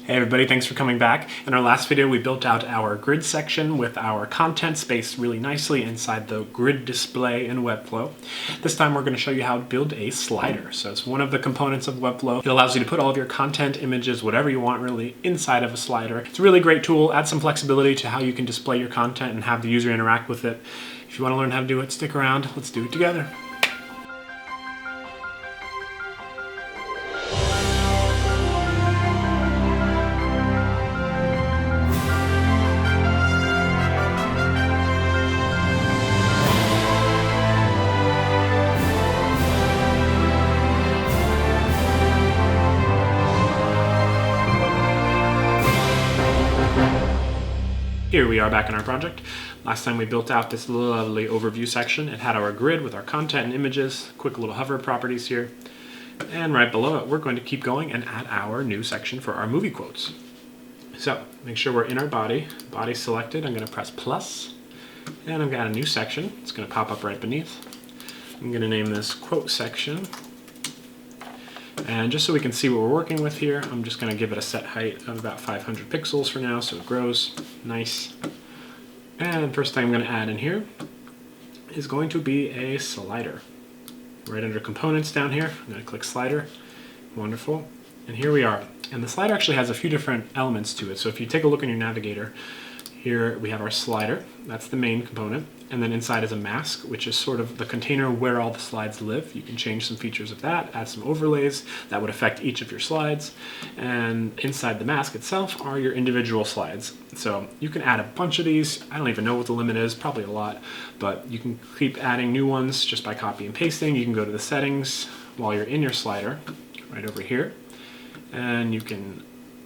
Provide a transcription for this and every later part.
Hey everybody, thanks for coming back. In our last video, we built out our grid section with our content spaced really nicely inside the grid display in Webflow. This time we're going to show you how to build a slider. So it's one of the components of Webflow. It allows you to put all of your content, images, whatever you want really inside of a slider. It's a really great tool, adds some flexibility to how you can display your content and have the user interact with it. If you want to learn how to do it, stick around. Let's do it together. Here we are back in our project. Last time we built out this lovely overview section. It had our grid with our content and images, quick little hover properties here. And right below it, we're going to keep going and add our new section for our movie quotes. So make sure we're in our body. Body selected, I'm going to press plus, and I'm going to add a new section. It's going to pop up right beneath. I'm going to name this quote section. And just so we can see what we're working with here, I'm just going to give it a set height of about 500 pixels for now, so it grows nice. And first thing I'm going to add in here is going to be a slider. Right under components down here, I'm going to click slider. Wonderful. And here we are. And the slider actually has a few different elements to it. So if you take a look in your navigator, here we have our slider. That's the main component. And then inside is a mask, which is sort of the container where all the slides live. You can change some features of that, add some overlays that would affect each of your slides. And inside the mask itself are your individual slides. So you can add a bunch of these. I don't even know what the limit is, probably a lot, but you can keep adding new ones just by copy and pasting. You can go to the settings while you're in your slider, right over here, and you can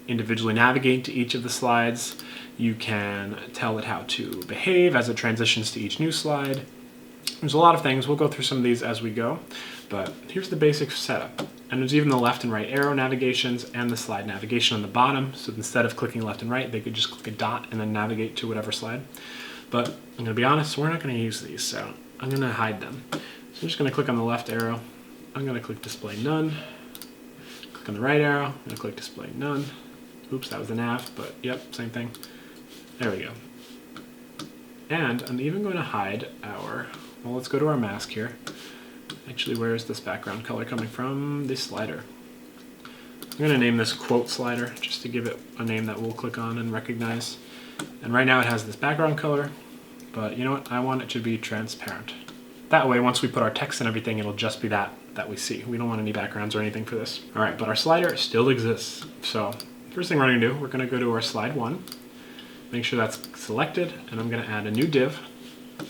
individually navigate to each of the slides. You can tell it how to behave as it transitions to each new slide. There's a lot of things. We'll go through some of these as we go, but here's the basic setup. And there's even the left and right arrow navigations and the slide navigation on the bottom. So instead of clicking left and right, they could just click a dot and then navigate to whatever slide. But I'm going to be honest, we're not going to use these, so I'm going to hide them. So I'm just going to click on the left arrow. I'm going to click display none. Click on the right arrow. I'm going to click display none. Oops, that was the nav, but yep, same thing. There we go. And I'm even going to hide our, well, let's go to our mask here. Actually, where is this background color coming from? This slider. I'm going to name this quote slider just to give it a name that we'll click on and recognize. And right now it has this background color, but you know what? I want it to be transparent. That way, once we put our text and everything, it'll just be that we see. We don't want any backgrounds or anything for this. All right, but our slider still exists. So first thing we're going to do, we're going to go to our slide 1. Make sure that's selected, and I'm going to add a new div.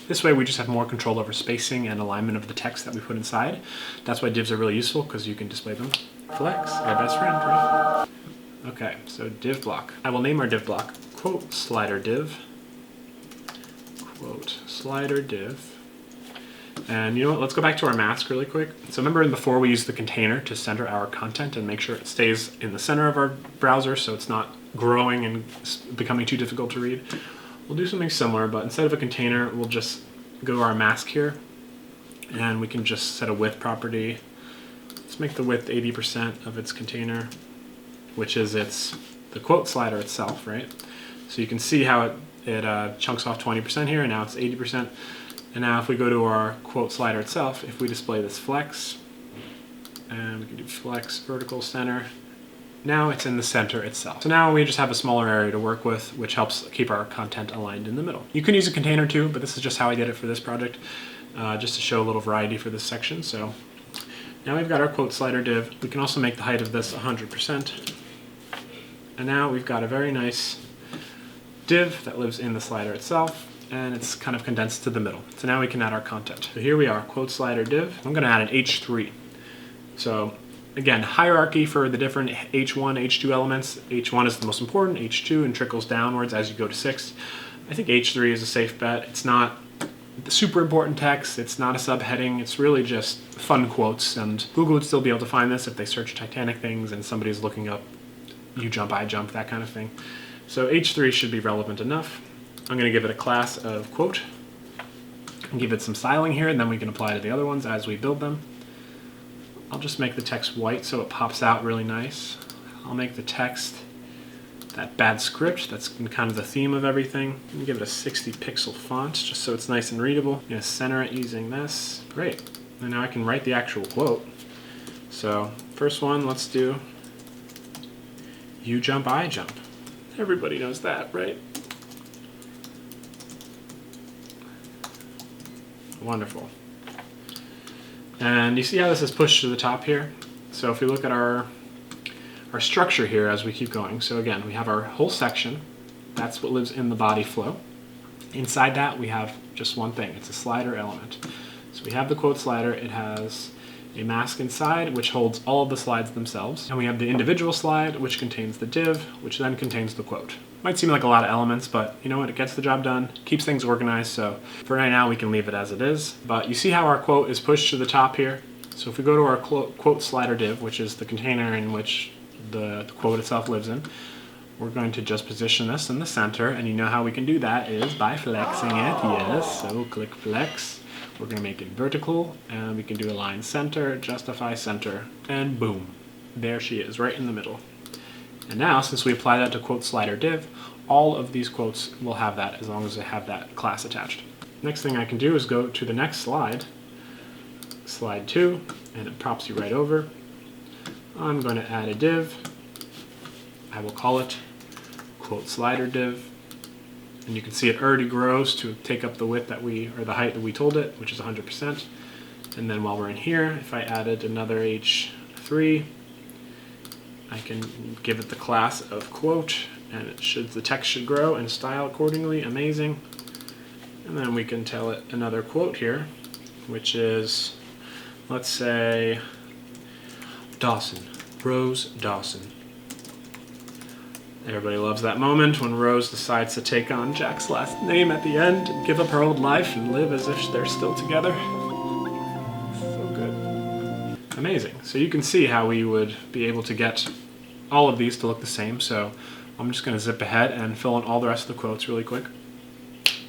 This way we just have more control over spacing and alignment of the text that we put inside. That's why divs are really useful, because you can display them. Flex, our best friend, right? Okay, so div block. I will name our div block quote slider div. Quote slider div. And you know what, let's go back to our mask really quick. So remember before we used the container to center our content and make sure it stays in the center of our browser so it's not growing and becoming too difficult to read. We'll do something similar, but instead of a container, we'll just go to our mask here, and we can just set a width property. Let's make the width 80% of its container, which is the quote slider itself, right? So you can see how it chunks off 20% here, and now it's 80%. And now if we go to our quote slider itself, if we display this flex, and we can do flex vertical center, now it's in the center itself. So now we just have a smaller area to work with, which helps keep our content aligned in the middle. You can use a container too, but this is just how I did it for this project, just to show a little variety for this section. So now we've got our quote slider div. We can also make the height of this 100%. And now we've got a very nice div that lives in the slider itself, and it's kind of condensed to the middle. So now we can add our content. So here we are, quote slider div. I'm going to add an H3. So again, hierarchy for the different H1, H2 elements. H1 is the most important, H2, and trickles downwards as you go to 6. I think H3 is a safe bet. It's not super important text. It's not a subheading. It's really just fun quotes, and Google would still be able to find this if they search Titanic things and somebody's looking up you jump, I jump, that kind of thing. So H3 should be relevant enough. I'm going to give it a class of quote and give it some styling here, and then we can apply to the other ones as we build them. I'll just make the text white so it pops out really nice. I'll make the text that bad script. That's kind of the theme of everything. I'm gonna give it a 60 pixel font just so it's nice and readable. I'm gonna center it using this. Great. And now I can write the actual quote. So first one, let's do you jump, I jump. Everybody knows that, right? Wonderful. And you see how this is pushed to the top here? So if we look at our structure here as we keep going. So again, we have our whole section. That's what lives in the body flow. Inside that, we have just one thing. It's a slider element. So we have the quote slider. It has a mask inside, which holds all of the slides themselves. And we have the individual slide, which contains the div, which then contains the quote. Might seem like a lot of elements, but you know what? It gets the job done, keeps things organized. So for right now, we can leave it as it is. But you see how our quote is pushed to the top here? So if we go to our quote slider div, which is the container in which the quote itself lives in, we're going to just position this in the center, and you know how we can do that is by flexing it. Yes, so click flex. We're going to make it vertical, and we can do align center, justify center, and boom, there she is, right in the middle. And now, since we apply that to quote slider div, all of these quotes will have that as long as they have that class attached. Next thing I can do is go to the next slide, slide 2, and it props you right over. I'm going to add a div. I will call it quote slider div. And you can see it already grows to take up the width that or the height that we told it, which is 100%. And then while we're in here, if I added another H3, I can give it the class of quote, and the text should grow and style accordingly. Amazing. And then we can tell it another quote here, which is, let's say, Dawson, Rose Dawson. Everybody loves that moment when Rose decides to take on Jack's last name at the end and give up her old life and live as if they're still together. So good. Amazing. So you can see how we would be able to get all of these to look the same. So I'm just going to zip ahead and fill in all the rest of the quotes really quick.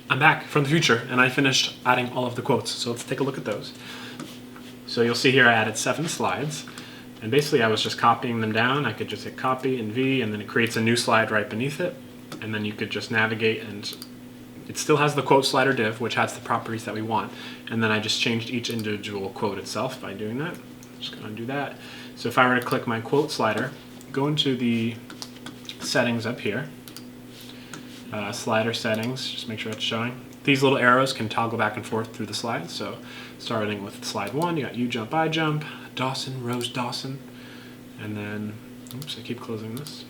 I'm back from the future and I finished adding all of the quotes. So let's take a look at those. So you'll see here I added 7 slides. And basically I was just copying them down. I could just hit copy and V, and then it creates a new slide right beneath it. And then you could just navigate, and it still has the quote slider div, which has the properties that we want. And then I just changed each individual quote itself by doing that. Just gonna do that. So if I were to click my quote slider, go into the settings up here, slider settings, just make sure it's showing. These little arrows can toggle back and forth through the slide. So starting with slide 1, you got you jump, I jump, Dawson, Rose Dawson, and then, oops, I keep closing this.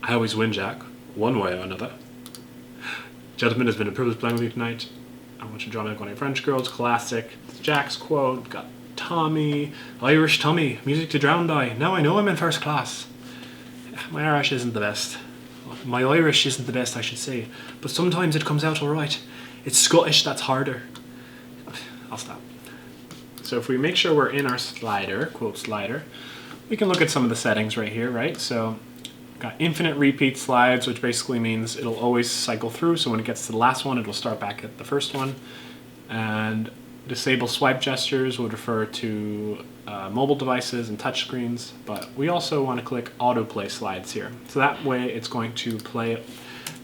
I always win, Jack, one way or another. Gentlemen, it's been a privilege playing with you tonight. I want you to join me on French Girls, classic. It's Jack's quote, got Tommy, Irish Tommy, music to drown by. Now I know I'm in first class. My Irish isn't the best. My Irish isn't the best, I should say, but sometimes it comes out all right. It's Scottish that's harder. I'll stop. So if we make sure we're in our slider, quote slider, we can look at some of the settings right here, right? So got infinite repeat slides, which basically means it'll always cycle through. So when it gets to the last one, it'll start back at the first one. And disable swipe gestures would refer to mobile devices and touch screens, but we also want to click autoplay slides here. So that way it's going to play,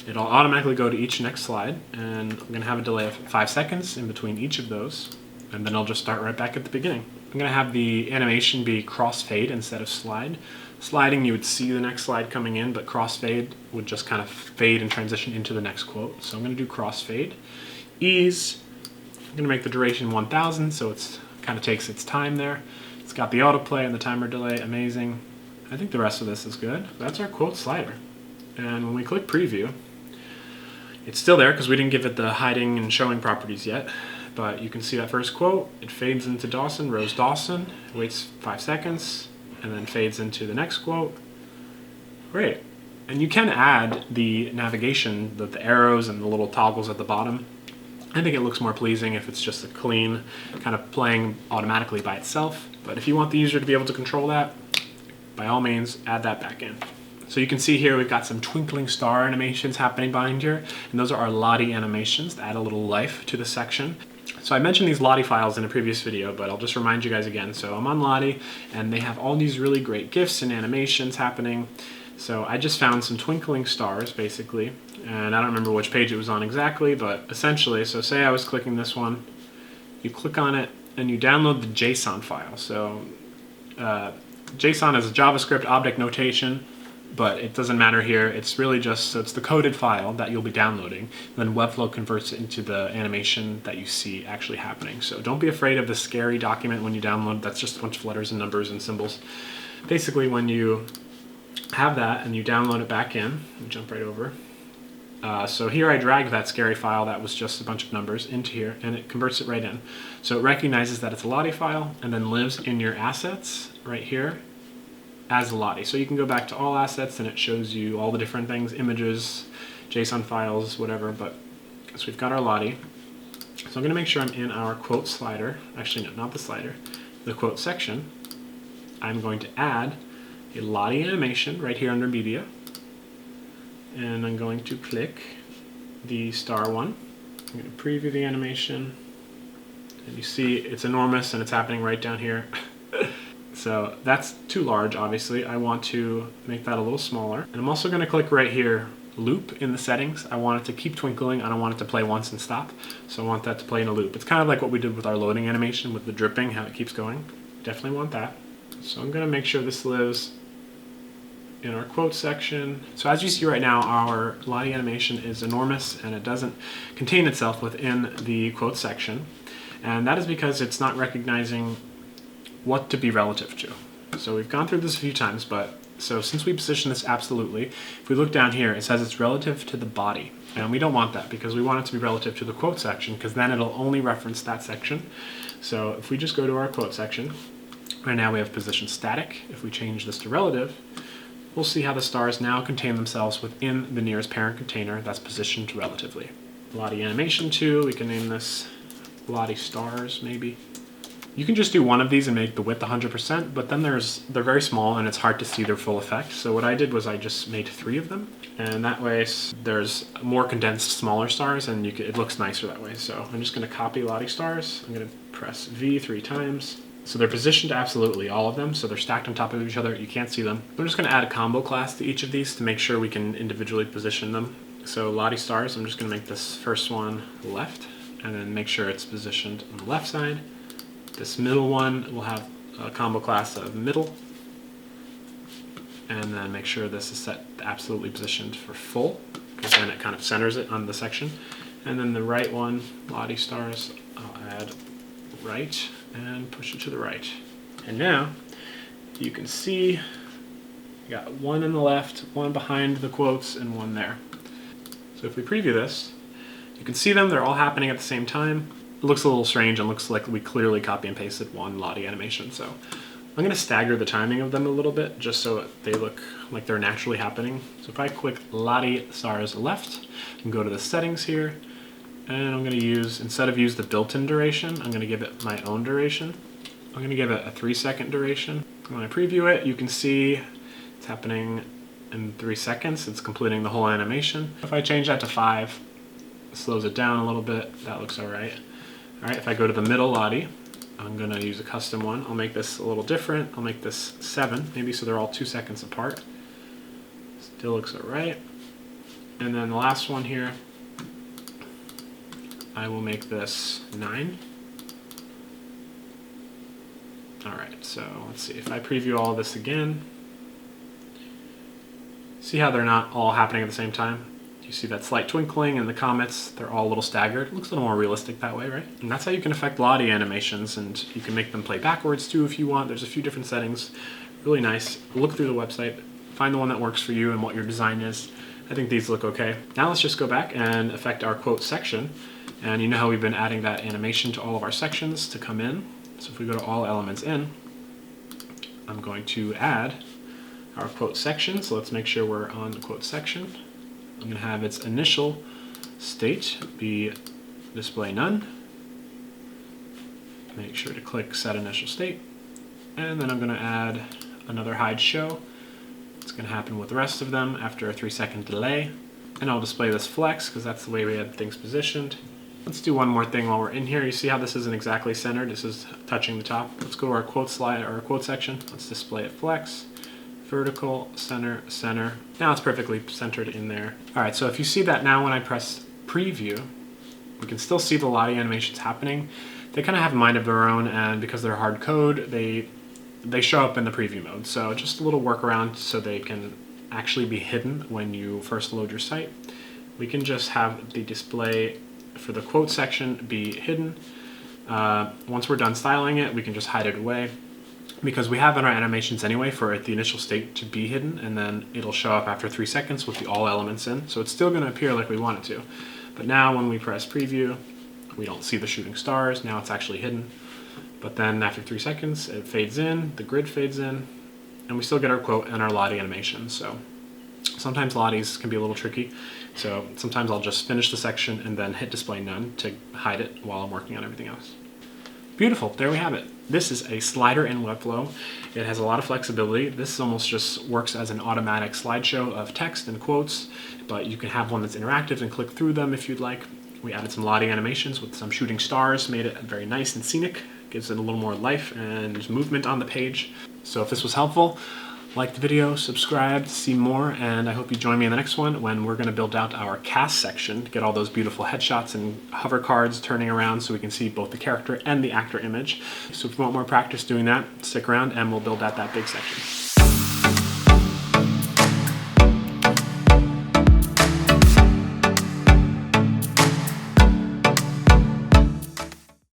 it'll automatically go to each next slide, and I'm going to have a delay of 5 seconds in between each of those, and then I'll just start right back at the beginning. I'm going to have the animation be crossfade instead of slide. Sliding, you would see the next slide coming in, but crossfade would just kind of fade and transition into the next quote. So I'm going to do crossfade. Ease, I'm going to make the duration 1000, so it's kind of takes its time there. It's got the autoplay and the timer delay, amazing. I think the rest of this is good. That's our quote slider. And when we click preview, it's still there because we didn't give it the hiding and showing properties yet. But you can see that first quote, it fades into Dawson, Rose Dawson, waits 5 seconds, and then fades into the next quote. Great. And you can add the navigation, the arrows and the little toggles at the bottom. I think it looks more pleasing if it's just a clean kind of playing automatically by itself. But if you want the user to be able to control that, by all means, add that back in. So you can see here we've got some twinkling star animations happening behind here, and those are our Lottie animations to add a little life to the section. So I mentioned these Lottie files in a previous video, but I'll just remind you guys again. So I'm on Lottie, and they have all these really great GIFs and animations happening. So I just found some twinkling stars basically, and I don't remember which page it was on exactly, but essentially, so say I was clicking this one, you click on it and you download the JSON file. So JSON is a JavaScript object notation, but it doesn't matter here. It's really just, so it's the coded file that you'll be downloading. Then Webflow converts it into the animation that you see actually happening. So don't be afraid of the scary document when you download. That's just a bunch of letters and numbers and symbols. Basically, when you have that and you download it back in, jump right over. So here I dragged that scary file that was just a bunch of numbers into here, and it converts it right in. So it recognizes that it's a Lottie file and then lives in your assets right here as a Lottie. So you can go back to all assets and it shows you all the different things, images, JSON files, whatever. But so we've got our Lottie. So I'm going to make sure I'm in our quote slider. Actually, no, not the slider, the quote section. I'm going to add a Lottie animation right here under media. And I'm going to click the star one. I'm going to preview the animation. And you see it's enormous and it's happening right down here. So that's too large, obviously. I want to make that a little smaller. And I'm also going to click right here, loop in the settings. I want it to keep twinkling. I don't want it to play once and stop. So I want that to play in a loop. It's kind of like what we did with our loading animation with the dripping, how it keeps going. Definitely want that. So I'm going to make sure this lives in our quote section. So as you see right now, our Lottie animation is enormous and it doesn't contain itself within the quote section. And that is because it's not recognizing what to be relative to. So we've gone through this a few times, but so since we position this absolutely, if we look down here, it says it's relative to the body. And we don't want that because we want it to be relative to the quote section, because then it'll only reference that section. So if we just go to our quote section, right now we have position static. If we change this to relative, we'll see how the stars now contain themselves within the nearest parent container that's positioned relatively. Lottie animation 2, we can name this Lottie stars maybe. You can just do one of these and make the width 100%, but then they're very small and it's hard to see their full effect. So what I did was I just made 3 of them, and that way there's more condensed smaller stars and it looks nicer that way. So I'm just going to copy Lottie stars. I'm going to press V 3 times. So they're positioned absolutely, all of them, so they're stacked on top of each other. You can't see them. I'm just going to add a combo class to each of these to make sure we can individually position them. So Lottie stars, I'm just going to make this first one left, and then make sure it's positioned on the left side. This middle one will have a combo class of middle, and then make sure this is set absolutely positioned for full, because then it kind of centers it on the section. And then the right one, Lottie stars, I'll add right and push it to the right. And now you can see you got one on the left, one behind the quotes, and one there. So if we preview this, you can see them, they're all happening at the same time. It looks a little strange and looks like we clearly copy and pasted one Lottie animation. So I'm going to stagger the timing of them a little bit just so they look like they're naturally happening. So if I click Lottie stars left and go to the settings here, and I'm going to use, instead of use the built-in duration, I'm going to give it my own duration. I'm going to give it a 3-second duration. When I preview it, you can see it's happening in 3 seconds. It's completing the whole animation. If I change that to 5, it slows it down a little bit. That looks all right. All right, if I go to the middle Lottie, I'm going to use a custom one. I'll make this a little different. I'll make this 7, maybe, so they're all 2 seconds apart. Still looks all right. And then the last one here, I will make this 9. All right, so let's see. If I preview all of this again, see how they're not all happening at the same time? You see that slight twinkling and the comets, they're all a little staggered. It looks a little more realistic that way, right? And that's how you can affect Lottie animations, and you can make them play backwards too if you want. There's a few different settings. Really nice. Look through the website, find the one that works for you and what your design is. I think these look okay. Now let's just go back and affect our quote section. And you know how we've been adding that animation to all of our sections to come in. So if we go to all elements in, I'm going to add our quote section. So let's make sure we're on the quote section. I'm going to have its initial state be display none. Make sure to click set initial state. And then I'm going to add another hide show. It's going to happen with the rest of them after a 3-second delay. And I'll display this flex because that's the way we had things positioned. Let's do one more thing while we're in here. You see how this isn't exactly centered? This is touching the top. Let's go to our quote slide or our quote section. Let's display it flex. vertical, center, center. Now it's perfectly centered in there. All right, so if you see that now when I press preview, we can still see the Lottie animations happening. They kind of have a mind of their own, and because they're hard code, they show up in the preview mode. So just a little workaround so they can actually be hidden when you first load your site. We can just have the display for the quote section be hidden. Once we're done styling it, we can just hide it away, because we have in our animations anyway for the initial state to be hidden, and then it'll show up after 3 seconds with the all elements in. So it's still going to appear like we want it to. But now when we press preview, we don't see the shooting stars. Now it's actually hidden. But then after 3 seconds, it fades in, the grid fades in, and we still get our quote and our Lottie animation. So sometimes Lotties can be a little tricky. So sometimes I'll just finish the section and then hit display none to hide it while I'm working on everything else. Beautiful, there we have it. This is a slider in Webflow. It has a lot of flexibility. This almost just works as an automatic slideshow of text and quotes, but you can have one that's interactive and click through them if you'd like. We added some Lottie animations with some shooting stars, made it very nice and scenic, gives it a little more life and movement on the page. So if this was helpful, like the video, subscribe to see more, and I hope you join me in the next one when we're going to build out our cast section to get all those beautiful headshots and hover cards turning around so we can see both the character and the actor image. So if you want more practice doing that, stick around and we'll build out that big section.